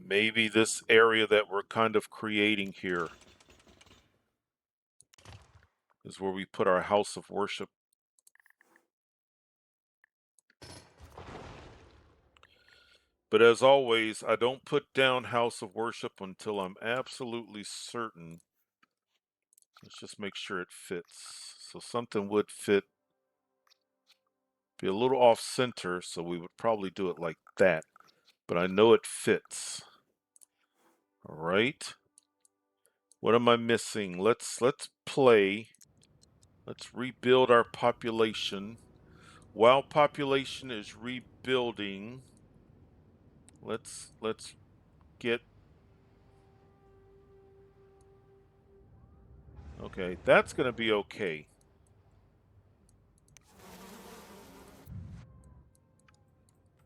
Maybe this area that we're kind of creating here is where we put our house of worship. But as always, I don't put down house of worship until I'm absolutely certain. Let's just make sure it fits. So something would fit, be a little off center, so we would probably do it like that. But I know it fits. All right. What am I missing? Let's play. Let's rebuild our population. While population is rebuilding, let's get. Okay, that's going to be okay.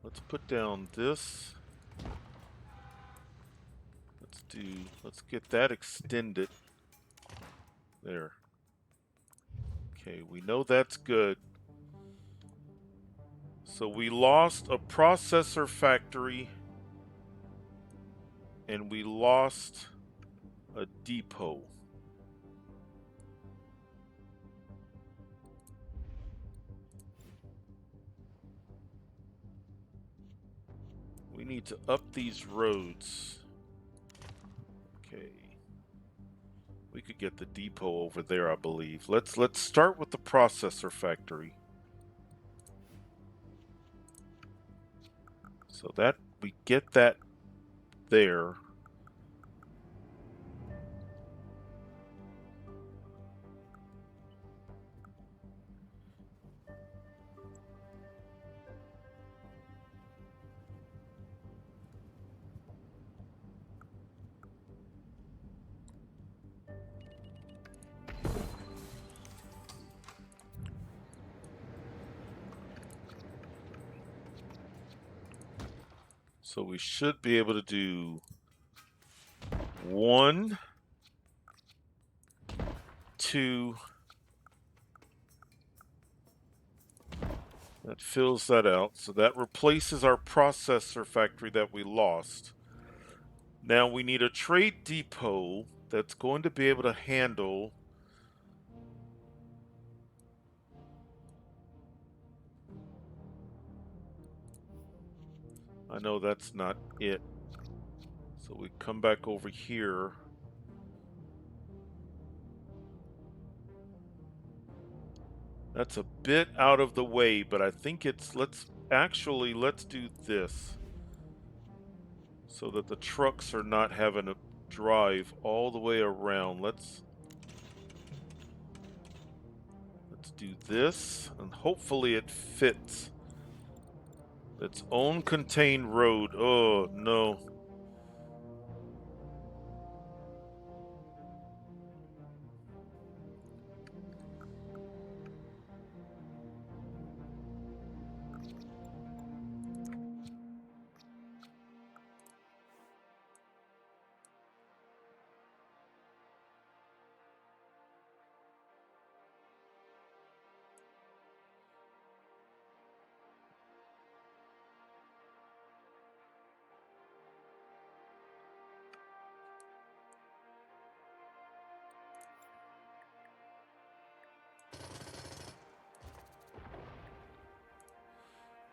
Let's put down this. Let's get that extended. There. Okay, we know that's good. So we lost a processor factory and we lost a depot. We need to up these roads. Okay. We could get the depot over there, I believe. Let's start with the processor factory. So that we get that there. So we should be able to do 1, 2. That fills that out. So that replaces our processor factory that we lost. Now we need a trade depot that's going to be able to handle I know that's not it. So we come back over here. That's a bit out of the way, but I think it's, let's do this so that the trucks are not having to drive all the way around. Let's do this, and hopefully it fits. Its own contained road. Oh, no.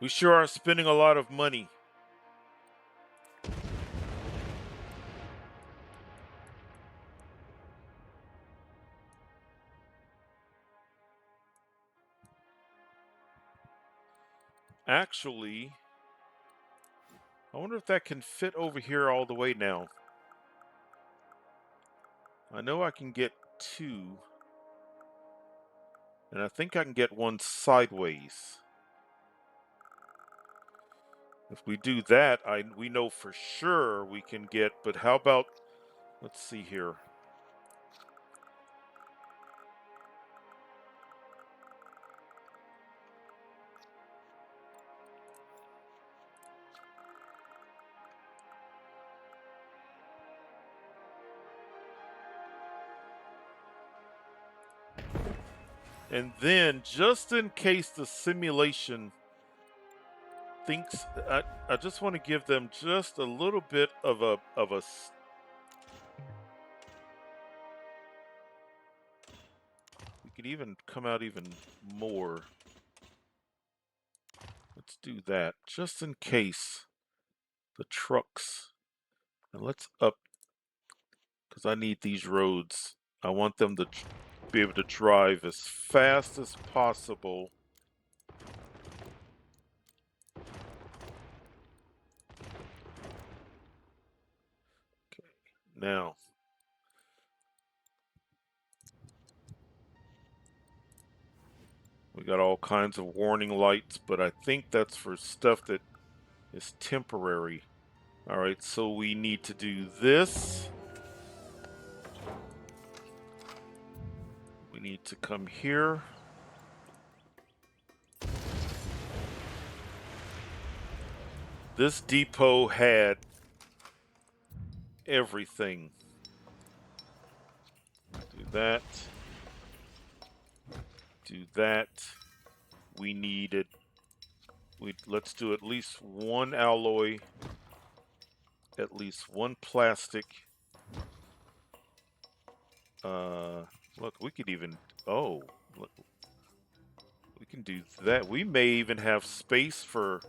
We sure are spending a lot of money. Actually, I wonder if that can fit over here all the way now. I know I can get 2. And I think I can get 1 sideways. If we do that, we know for sure we can get, but how about, let's see here. And then, just in case the simulation think I just want to give them just a little bit of a we could even come out even more. Let's do that just in case the trucks. And let's up because I need these roads. I want them to be able to drive as fast as possible. Okay, now we got all kinds of warning lights, but I think that's for stuff that is temporary. All right, so we need to do this. We need to come here. This depot had everything. Do that. Do that. We needed. Let's do at least one alloy, at least one plastic. Look, we could even. Oh, look, we can do that. We may even have space for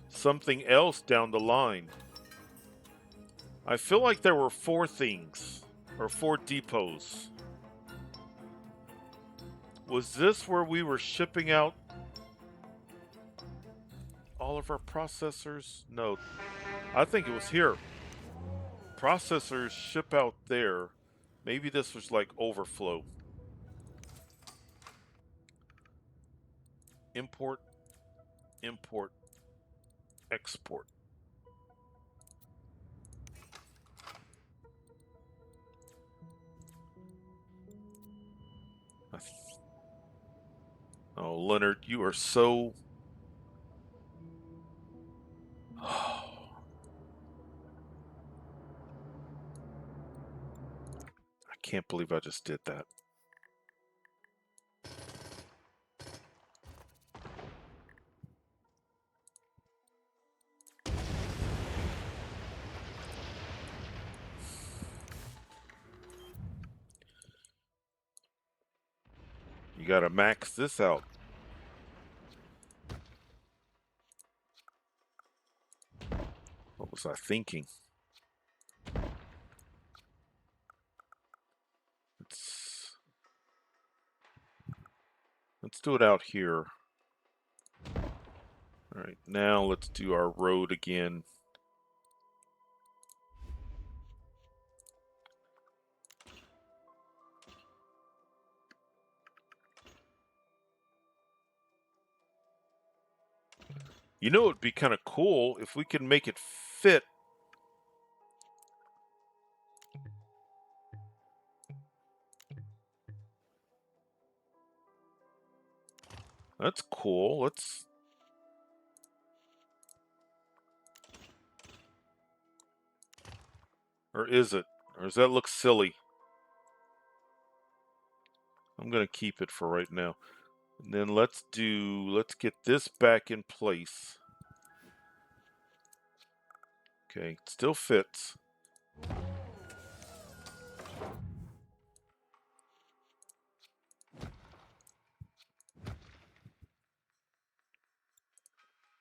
something else down the line. I feel like there were 4 things or 4 depots. Was this where we were shipping out all of our processors? No, I think it was here. Processors ship out there. Maybe this was like overflow. Import, import, export. Oh, Leonard, you are so. I can't believe I just did that. You gotta max this out. What was I thinking? Let's do it out here. All right, now let's do our road again. You know, it'd be kind of cool if we could make it fit. That's cool. Let's. Or is it? Or does that look silly? I'm going to keep it for right now. And then let's get this back in place. Okay, it still fits.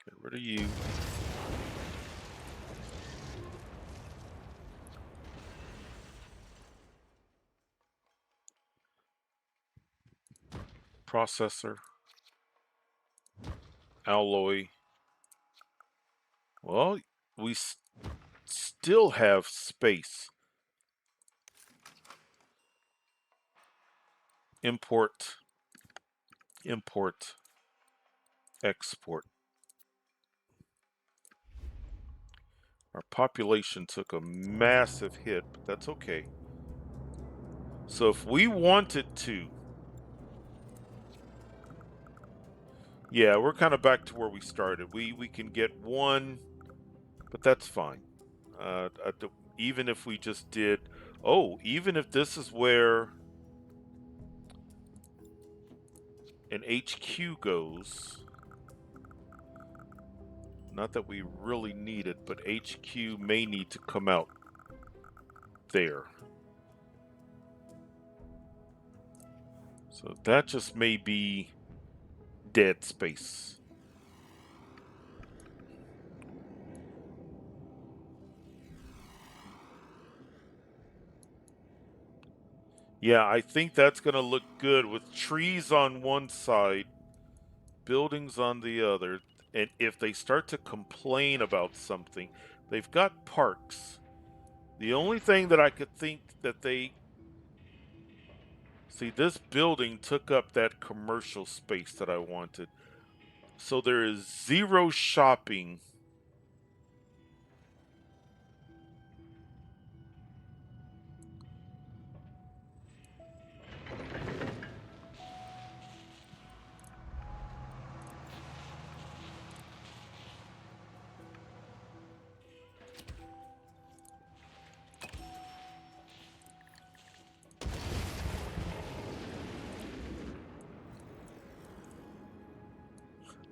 Get rid of you. Processor. Alloy. Well, we still have space. Import, import, export. Our population took a massive hit, but that's okay. So if we wanted to, yeah, we're kind of back to where we started. We can get one, but that's fine. Even if we just did, even if this is where an HQ goes, Not that we really need it, but HQ may need to come out there. So that just may be dead space. Yeah, I think that's going to look good with trees on one side, buildings on the other. And if they start to complain about something, they've got parks. The only thing that I could think that they see, this building took up that commercial space that I wanted. So there is zero shopping.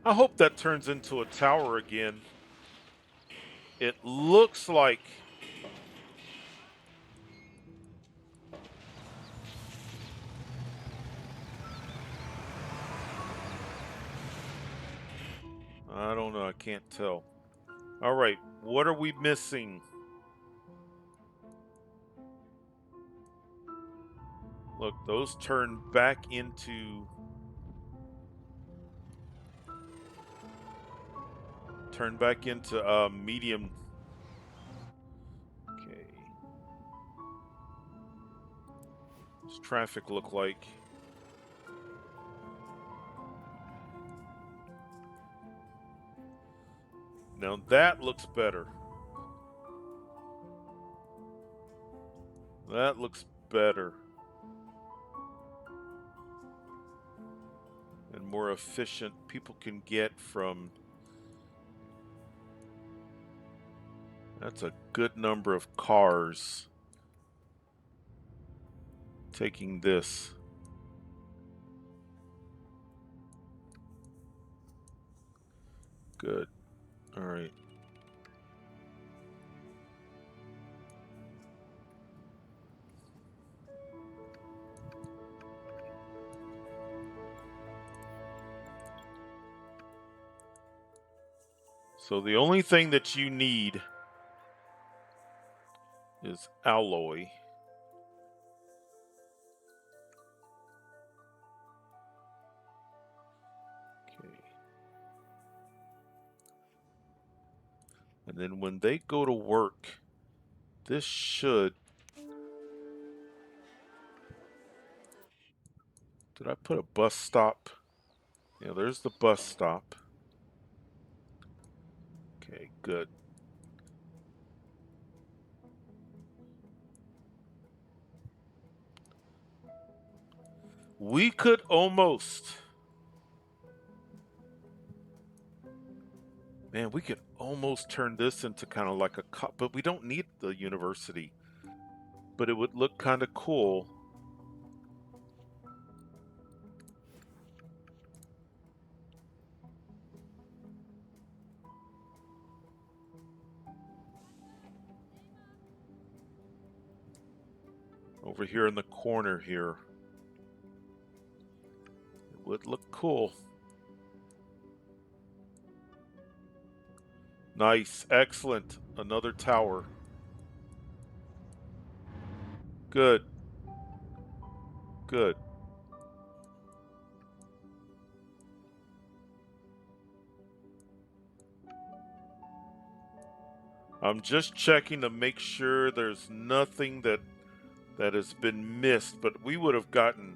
I hope that turns into a tower again. It looks like I don't know, I can't tell. All right, what are we missing? Look, those turn back into medium. Okay. What's traffic look like? Now that looks better. That looks better. And more efficient. People can get from. That's a good number of cars taking this. Good. All right. So the only thing that you need is alloy. Okay. And then when they go to work, this should. Did I put a bus stop? Yeah, there's the bus stop. Okay, good. We could almost. Man, we could almost turn this into kind of like a but we don't need the university. But it would look kind of cool. Over here in the corner here. It would look cool. Nice, excellent. Another tower. Good. Good. I'm just checking to make sure there's nothing that has been missed, but we would have gotten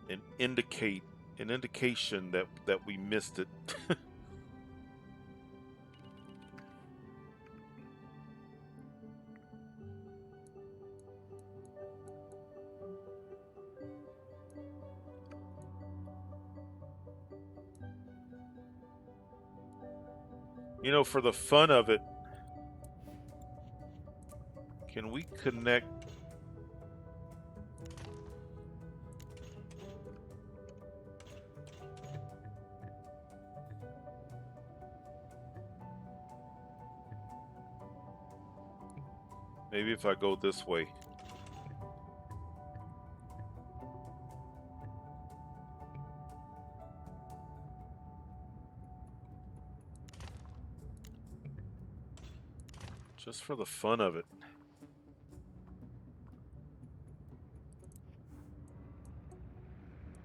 an indication that we missed it. You know, for the fun of it, can we connect? Maybe if I go this way. Just for the fun of it.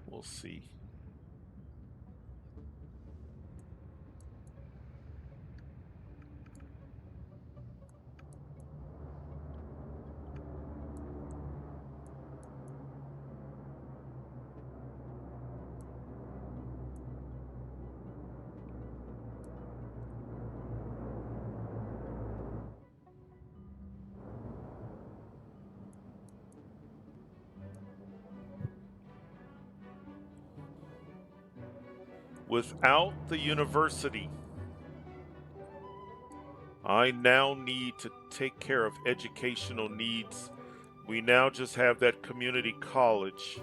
We'll see. Without the university, I now need to take care of educational needs. We now just have that community college.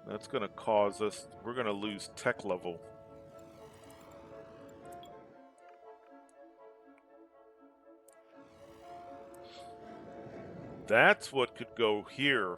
That's going to cause us, we're going to lose tech level. That's what could go here.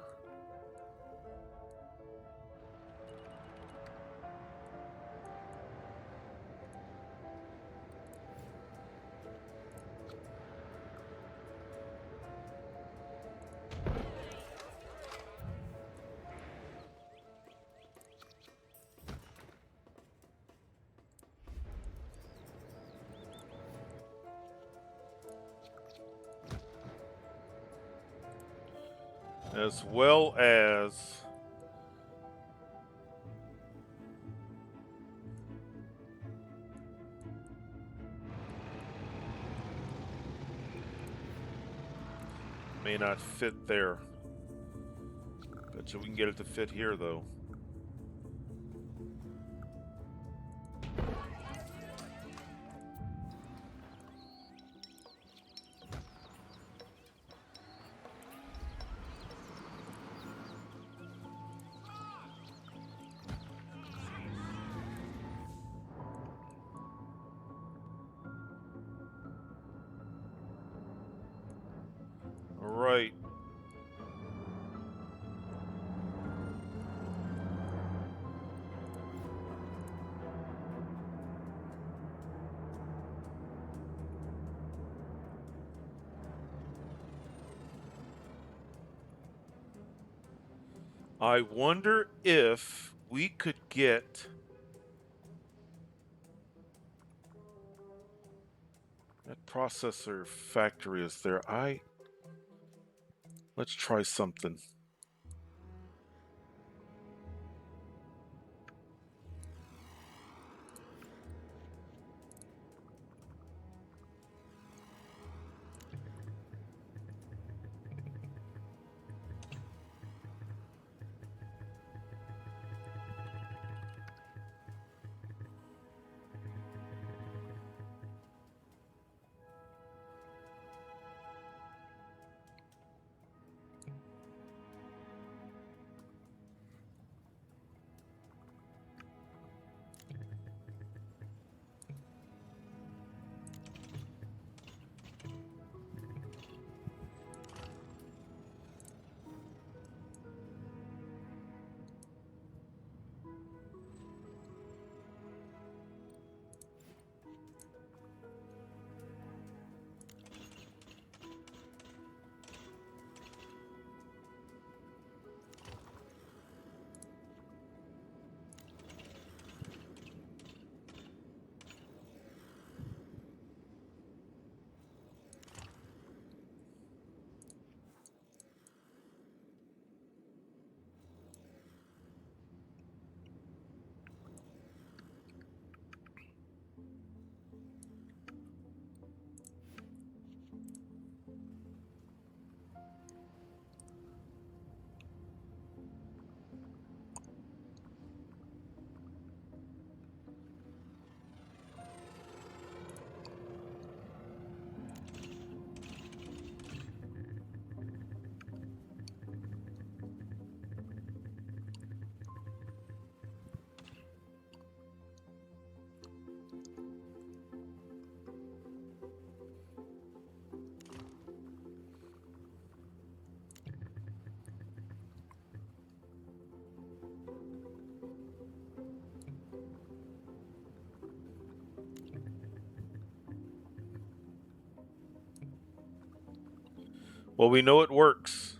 As well as may not fit there. Betcha we can get it to fit here though. All right. I wonder if we could get that processor factory is there. Let's try something. Well, we know it works.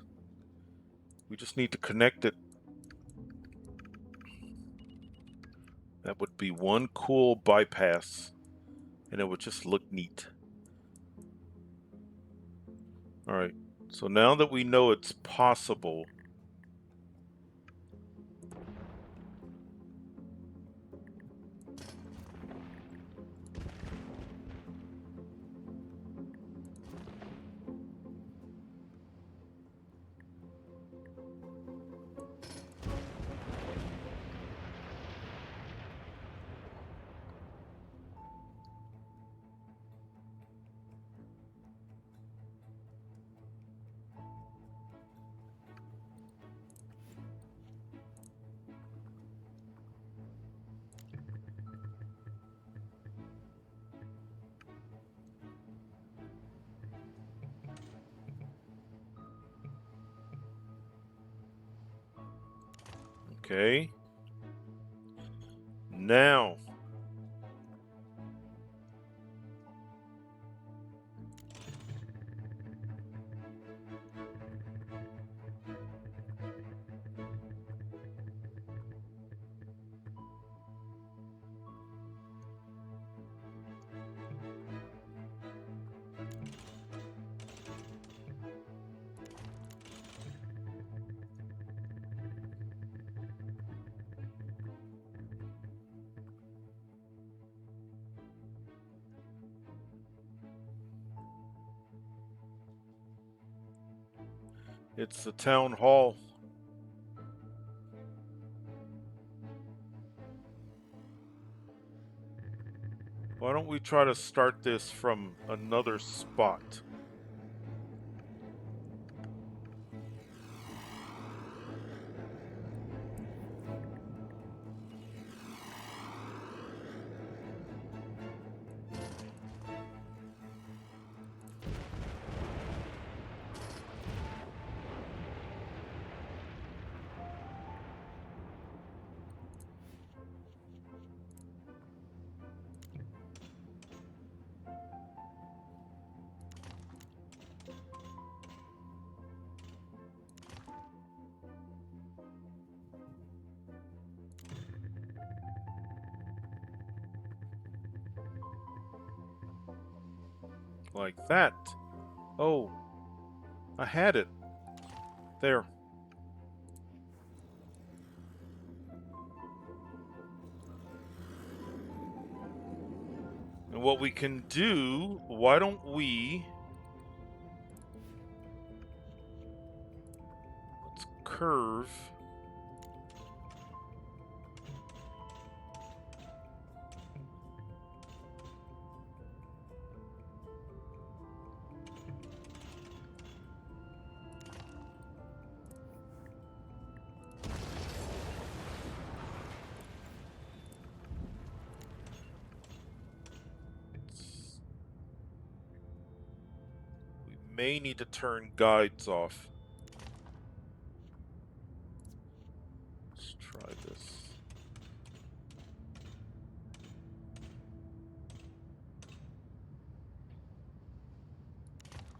We just need to connect it. That would be one cool bypass, and it would just look neat. All right, so now that we know it's possible, okay. Now, it's the town hall. Why don't we try to start this from another spot? Like that. Oh, I had it. There. And what we can do, why don't we... Let's curve. We may need to turn guides off. Let's try this.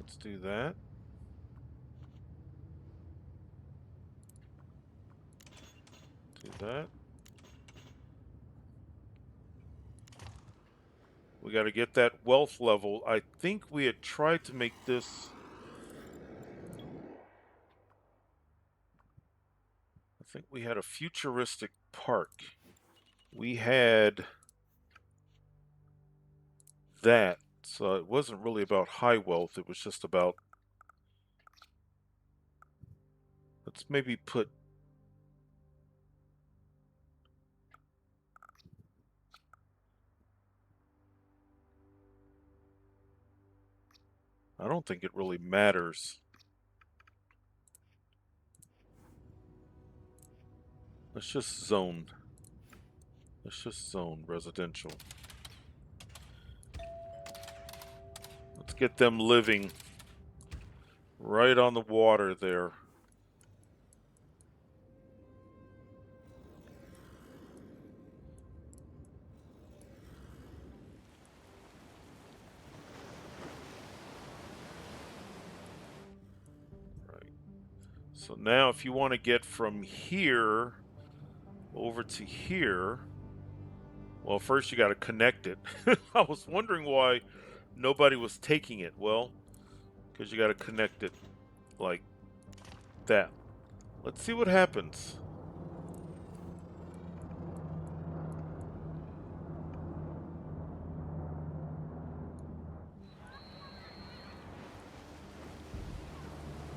Let's do that. Do that. We got to get that wealth level. I think we had tried to make this... I think we had a futuristic park. We had that. So it wasn't really about high wealth. It was just about... Let's maybe put... I don't think it really matters. Let's just zone. Let's just zone residential. Let's get them living right on the water there. So now if you want to get from here over to here, well, first you got to connect it. I was wondering why nobody was taking it. Well, because you got to connect it like that. Let's see what happens.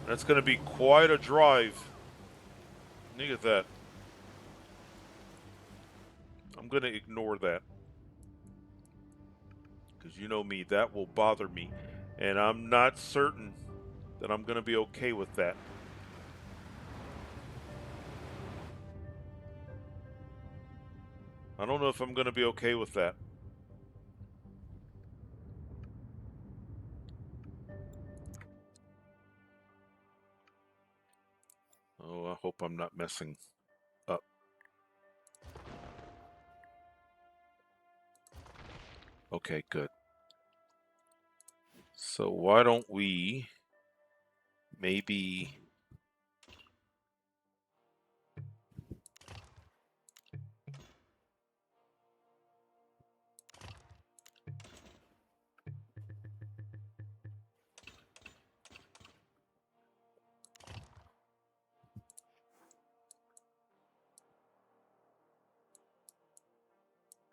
That's going to be quite a drive. Look at that. I'm going to ignore that. Because you know me, that will bother me. And I'm not certain that I'm going to be okay with that. I don't know if I'm going to be okay with that. Oh, I hope I'm not messing up. Okay, good. So why don't we maybe...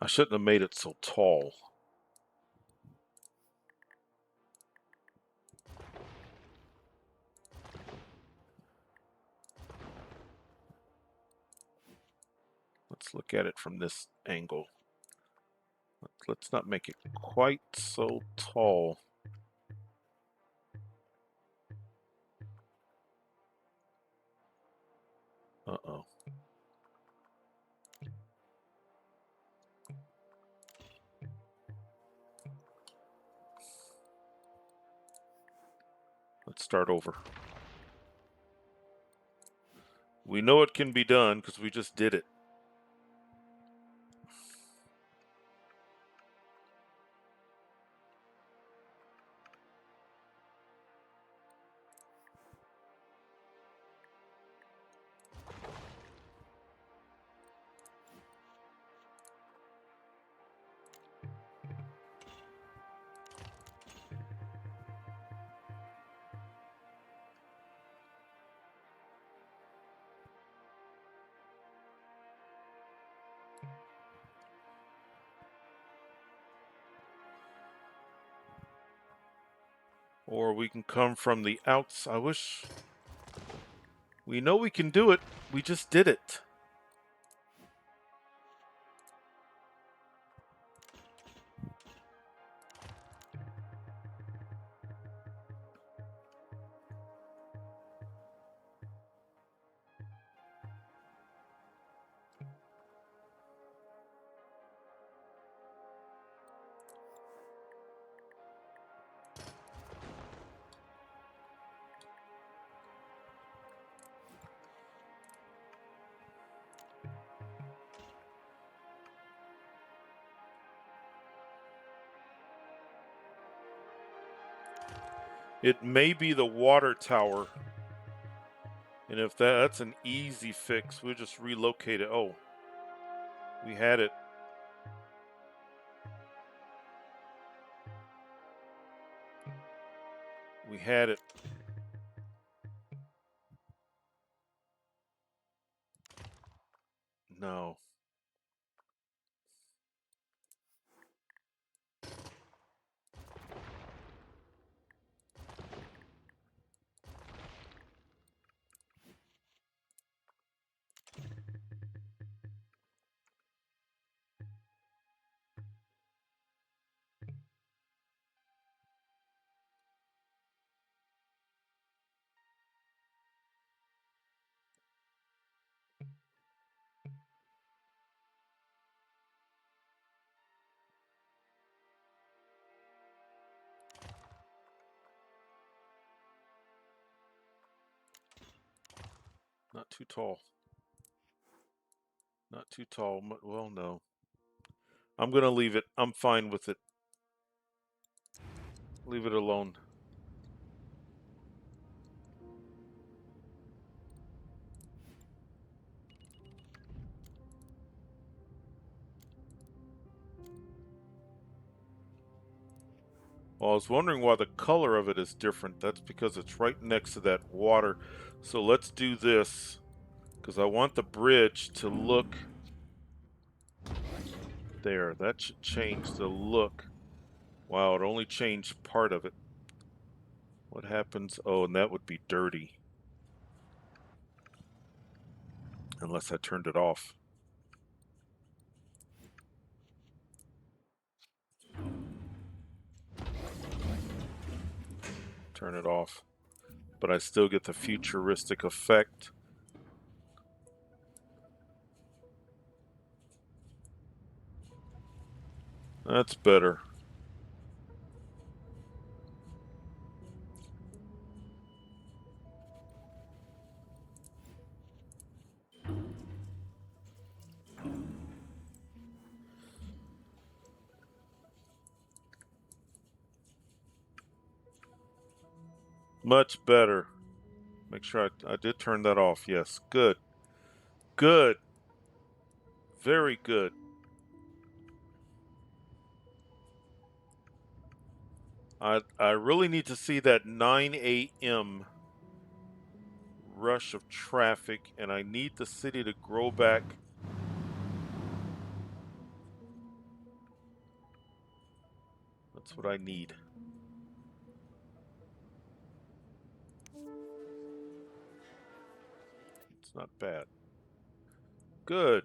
I shouldn't have made it so tall. Let's look at it from this angle. Let's not make it quite so tall. Uh-oh. Let's start over. We know it can be done because we just did it. Or we can come from the outside. I wish... We know we can do it. We just did it. It may be the water tower. And if that's an easy fix, we'll just relocate it. Oh, we had it. We had it. No. Not too tall. Not too tall. Well, no. I'm going to leave it. I'm fine with it. Leave it alone. Well, I was wondering why the color of it is different. That's because it's right next to that water. So let's do this, because I want the bridge to look there. That should change the look. Wow, it only changed part of it. What happens? Oh, and that would be dirty, unless I turned it off. Turn it off. But I still get the futuristic effect. That's better. Much better. Make sure I did turn that off. Yes, good. Good. Very good. I really need to see that 9 a.m. rush of traffic, and I need the city to grow back. That's what I need. It's not bad. Good.